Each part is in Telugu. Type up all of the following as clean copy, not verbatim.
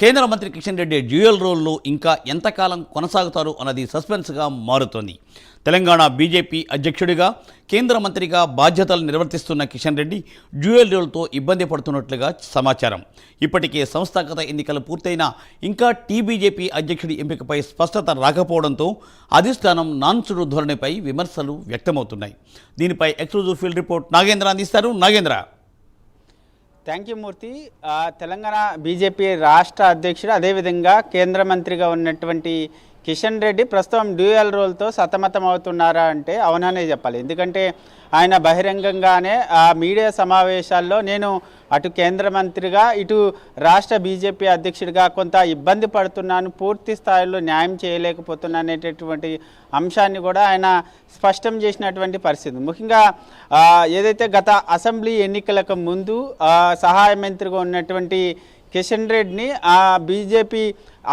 కేంద్ర మంత్రి కిషన్ రెడ్డి డ్యూయల్ రోల్లో ఇంకా ఎంతకాలం కొనసాగుతారు అన్నది సస్పెన్స్గా మారుతోంది. తెలంగాణ బీజేపీ అధ్యక్షుడిగా కేంద్ర మంత్రిగా బాధ్యతలు నిర్వర్తిస్తున్న కిషన్ రెడ్డి డ్యూయల్ రోల్తో ఇబ్బంది పడుతున్నట్లుగా సమాచారం. ఇప్పటికే సంస్థాగత ఎన్నికలు పూర్తయినా ఇంకా టీబీజేపీ అధ్యక్షుడి ఎంపికపై స్పష్టత రాకపోవడంతో అధిష్టానం నాన్సుడు ధోరణిపై విమర్శలు వ్యక్తమవుతున్నాయి. దీనిపై ఎక్స్క్లూజివ్ ఫీల్డ్ రిపోర్ట్ నాగేంద్ర అందిస్తారు. Nagendra. Thank you Murthy. Telangana BJP రాష్ట్ర అధ్యక్షుడు అదేవిధంగా కేంద్ర మంత్రిగా ఉన్నటువంటి కిషన్ రెడ్డి ప్రస్తుతం డ్యూయల్ రోల్తో సతమతం అవుతున్నారా అంటే అవుననే చెప్పాలి. ఎందుకంటే ఆయన బహిరంగంగానే మీడియా సమావేశాల్లో నేను అటు కేంద్ర మంత్రిగా ఇటు రాష్ట్ర బీజేపీ అధ్యక్షుడిగా కొంత ఇబ్బంది పడుతున్నాను, పూర్తి స్థాయిలో న్యాయం చేయలేకపోతున్నాను అనేటటువంటి అంశాన్ని కూడా ఆయన స్పష్టం చేసినటువంటి పరిస్థితి. ముఖ్యంగా ఏదైతే గత అసెంబ్లీ ఎన్నికలకు ముందు సహాయ మంత్రిగా ఉన్నటువంటి కిషన్ రెడ్డిని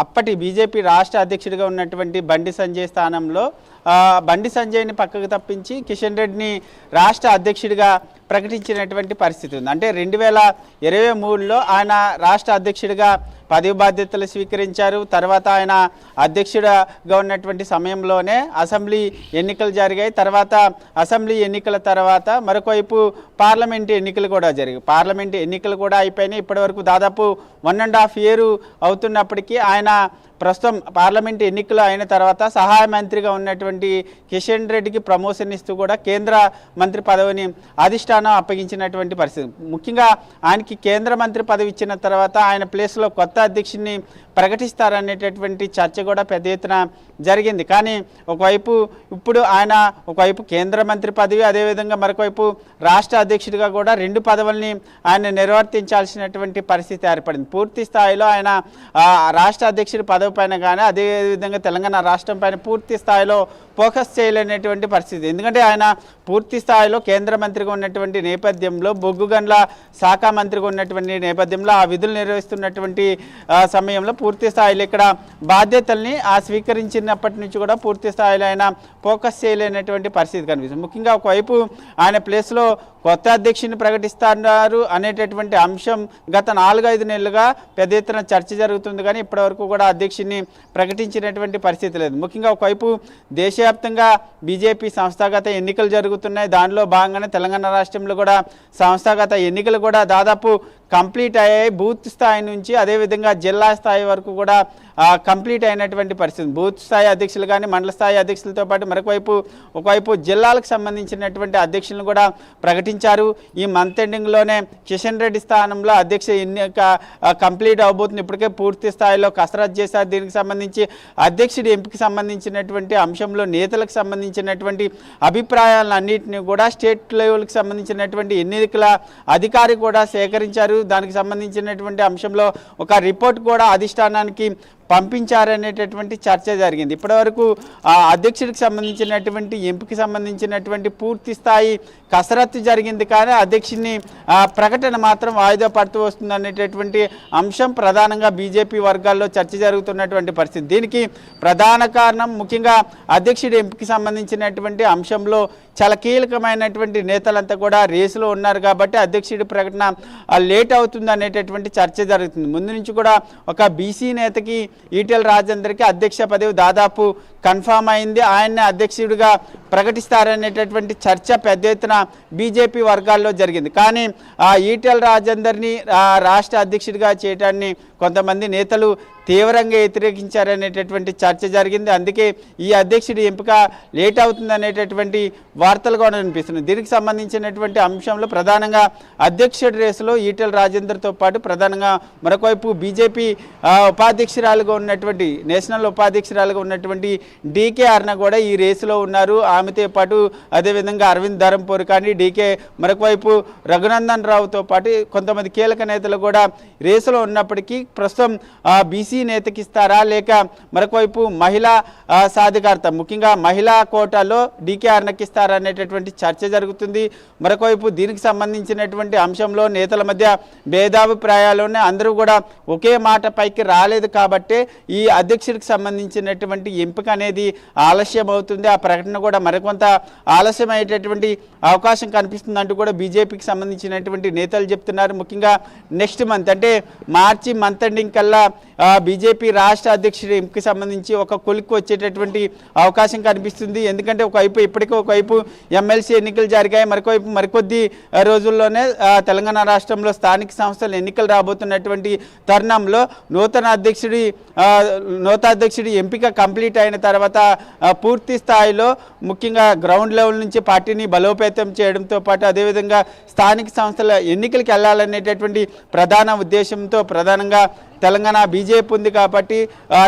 అప్పటి బీజేపీ రాష్ట్ర అధ్యక్షుడిగా ఉన్నటువంటి బండి సంజయ్ స్థానంలో బండి సంజయ్ని పక్కకు తప్పించి కిషన్ రెడ్డిని రాష్ట్ర అధ్యక్షుడిగా ప్రకటించినటువంటి పరిస్థితి ఉంది. అంటే 2023లో ఆయన రాష్ట్ర అధ్యక్షుడిగా పదవి బాధ్యతలు స్వీకరించారు. తర్వాత ఆయన అధ్యక్షుడిగా ఉన్నటువంటి సమయంలోనే అసెంబ్లీ ఎన్నికలు జరిగాయి. తర్వాత అసెంబ్లీ ఎన్నికల తర్వాత మరొకవైపు పార్లమెంటు ఎన్నికలు కూడా జరిగాయి. పార్లమెంటు ఎన్నికలు కూడా అయిపోయినాయి. ఇప్పటివరకు దాదాపు 1.5 years అవుతున్నప్పటికీ ఆయన ప్రస్తుతం పార్లమెంటు ఎన్నికలు అయిన తర్వాత సహాయ మంత్రిగా ఉన్నటువంటి కిషన్ రెడ్డికి ప్రమోషన్ ఇస్తూ కూడా కేంద్ర మంత్రి పదవిని అధిష్టానం అప్పగించినటువంటి పరిస్థితి. ముఖ్యంగా ఆయనకి కేంద్ర మంత్రి పదవి ఇచ్చిన తర్వాత ఆయన ప్లేస్లో కొత్త అధ్యక్షుడిని ప్రకటిస్తారనేటటువంటి చర్చ కూడా పెద్ద ఎత్తున జరిగింది. కానీ ఇప్పుడు ఆయన ఒకవైపు కేంద్ర మంత్రి పదవి, అదేవిధంగా మరొకవైపు రాష్ట్ర అధ్యక్షుడిగా కూడా 2 పదవుల్ని ఆయన నిర్వర్తించాల్సినటువంటి పరిస్థితి ఏర్పడింది. పూర్తి స్థాయిలో ఆయన రాష్ట్ర అధ్యక్షుడి పదవి పైన కానీ అదేవిధంగా తెలంగాణ రాష్ట్రం పైన పూర్తి స్థాయిలో ఫోకస్ చేయలేనటువంటి పరిస్థితి. ఎందుకంటే ఆయన పూర్తి స్థాయిలో కేంద్ర మంత్రిగా ఉన్నటువంటి నేపథ్యంలో, బొగ్గు గనుల శాఖ మంత్రిగా ఉన్నటువంటి నేపథ్యంలో ఆ విధులు నిర్వహిస్తున్నటువంటి సమయంలో పూర్తి స్థాయిలో ఇక్కడ బాధ్యతల్ని స్వీకరించినప్పటి నుంచి కూడా పూర్తి స్థాయిలో ఆయన ఫోకస్ చేయలేనటువంటి పరిస్థితి కనిపిస్తుంది. ముఖ్యంగా ఒకవైపు ఆయన ప్లేస్లో కొత్త అధ్యక్షుడిని ప్రకటిస్తున్నారు అనేటటువంటి అంశం గత 4-5 నెలలుగా పెద్ద ఎత్తున చర్చ జరుగుతుంది. కానీ ఇప్పటివరకు కూడా అధ్యక్షుడిని ప్రకటించినటువంటి పరిస్థితి లేదు. ముఖ్యంగా ఒకవైపు దేశవ్యాప్తంగా బీజేపీ సంస్థాగత ఎన్నికలు జరుగుతున్నాయి. దానిలో భాగంగానే తెలంగాణ రాష్ట్రంలో కూడా సంస్థాగత ఎన్నికలు కూడా దాదాపు కంప్లీట్ అయ్యాయి. బూత్ స్థాయి నుంచి అదేవిధంగా జిల్లా స్థాయి వరకు కూడా కంప్లీట్ అయినటువంటి పరిస్థితి. బూత్ స్థాయి అధ్యక్షులు కానీ మండల స్థాయి అధ్యక్షులతో పాటు ఒకవైపు జిల్లాలకు సంబంధించినటువంటి అధ్యక్షులను కూడా ప్రకటించారు. ఈ మంత్ ఎండింగ్లోనే కిషన్ రెడ్డి స్థానంలో అధ్యక్ష ఎన్నిక కంప్లీట్ అవబోతుంది. ఇప్పటికే పూర్తి స్థాయిలో కసరత్తు చేశారు. దీనికి సంబంధించి అధ్యక్షుడి ఎంపిక సంబంధించినటువంటి అంశంలో నేతలకు సంబంధించినటువంటి అభిప్రాయాలన్నింటినీ కూడా స్టేట్ లెవెల్కి సంబంధించినటువంటి ఎన్నికల అధికారి కూడా సేకరించారు. దానికి సంబంధించినటువంటి అంశంలో ఒక రిపోర్ట్ కూడా అధిష్టానానికి పంపించారనేటటువంటి చర్చ జరిగింది. ఇప్పటివరకు అధ్యక్షుడికి సంబంధించినటువంటి ఎంపిక సంబంధించినటువంటి పూర్తి స్థాయి కసరత్తు జరిగింది. కానీ అధ్యక్షుడిని ప్రకటన మాత్రం వాయిదా పడుతూ వస్తుంది అనేటటువంటి అంశం ప్రధానంగా బీజేపీ వర్గాల్లో చర్చ జరుగుతున్నటువంటి పరిస్థితి. దీనికి ప్రధాన కారణం ముఖ్యంగా అధ్యక్షుడి ఎంపిక సంబంధించినటువంటి అంశంలో చాలా కీలకమైనటువంటి నేతలంతా కూడా రేసులో ఉన్నారు కాబట్టి అధ్యక్షుడి ప్రకటన లేట్ అవుతుంది అనేటటువంటి చర్చ జరుగుతుంది. ముందు నుంచి కూడా ఒక బీసీ నేతకి ఈటెల రాజేందర్కి అధ్యక్ష పదవి దాదాపు కన్ఫామ్ అయింది. ఆయన్ని అధ్యక్షుడిగా ప్రకటిస్తారనేటటువంటి చర్చ పెద్ద ఎత్తున బీజేపీ వర్గాల్లో జరిగింది. కానీ ఈటెల రాజేందర్ని రాష్ట్ర అధ్యక్షుడిగా చేయడాన్ని కొంతమంది నేతలు తీవ్రంగా వ్యతిరేకించారనేటటువంటి చర్చ జరిగింది. అందుకే ఈ అధ్యక్షుడి ఎంపిక లేట్ అవుతుంది అనేటటువంటి వార్తలు కూడా వినిపిస్తున్నాయి. దీనికి సంబంధించినటువంటి అంశంలో ప్రధానంగా అధ్యక్షుడి రేసులో ఈటెల రాజేందర్తో పాటు ప్రధానంగా మరొకవైపు బీజేపీ ఉపాధ్యక్షురాలుగా ఉన్నటువంటి నేషనల్ ఉపాధ్యక్షురాలుగా ఉన్నటువంటి డీకే అరుణ కూడా ఈ రేసులో ఉన్నారు. ఆమెతో పాటు అదేవిధంగా అరవింద్ ధరంపూర్ కానీ డీకే మరొకవైపు రఘునందన్ రావుతో పాటు కొంతమంది కీలక నేతలు కూడా రేసులో ఉన్నప్పటికీ ప్రస్తుతం బీసీ బీసీ నేతకి ఇస్తారా, లేక మరొక వైపు మహిళా సాధికారత ముఖ్యంగా మహిళా కోటాలో డీకే అరుణకి ఇస్తారా అనేటటువంటి చర్చ జరుగుతుంది. మరొక వైపు దీనికి సంబంధించినటువంటి అంశంలో నేతల మధ్య భేదాభిప్రాయాలునే అందరూ కూడా ఒకే మాట పైకి రాలేదు కాబట్టి ఈ అధ్యక్షుడికి సంబంధించినటువంటి ఎంపిక అనేది ఆలస్యం అవుతుంది. ఆ ప్రకటన కూడా మరికొంత ఆలస్యం అయ్యేటటువంటి అవకాశం కనిపిస్తుందంటూ కూడా బీజేపీకి సంబంధించినటువంటి నేతలు చెప్తున్నారు. ముఖ్యంగా నెక్స్ట్ మంత్ అంటే మార్చి మంత్ ఎండింగ్ కల్లా బీజేపీ రాష్ట్ర అధ్యక్షుడి ఎంపికకి సంబంధించి ఒక కొలిక్కి వచ్చేటటువంటి అవకాశం కనిపిస్తుంది. ఎందుకంటే ఒకవైపు ఇప్పటికే ఒకవైపు ఎమ్మెల్సీ ఎన్నికలు జరిగాయి, మరొకవైపు మరికొద్ది రోజుల్లోనే తెలంగాణ రాష్ట్రంలో స్థానిక సంస్థల ఎన్నికలు రాబోతున్నటువంటి తరుణంలో నూతన అధ్యక్షుడి ఎంపిక కంప్లీట్ అయిన తర్వాత పూర్తి స్థాయిలో ముఖ్యంగా గ్రౌండ్ లెవెల్ నుంచి పార్టీని బలోపేతం చేయడంతో పాటు అదేవిధంగా స్థానిక సంస్థల ఎన్నికలకు వెళ్ళాలనేటటువంటి ప్రధాన ఉద్దేశంతో ప్రధానంగా తెలంగాణ బీజేపీ ఉంది కాబట్టి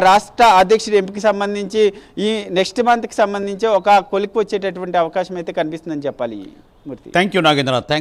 రాష్ట్ర అధ్యక్షుడి ఎంపికకి సంబంధించి ఈ నెక్స్ట్ మంత్కి సంబంధించి ఒక కొలిక్కి వచ్చేటటువంటి అవకాశం అయితే కనిపిస్తుందని చెప్పాలి Murthy. Thank you Nagendra. Thanks.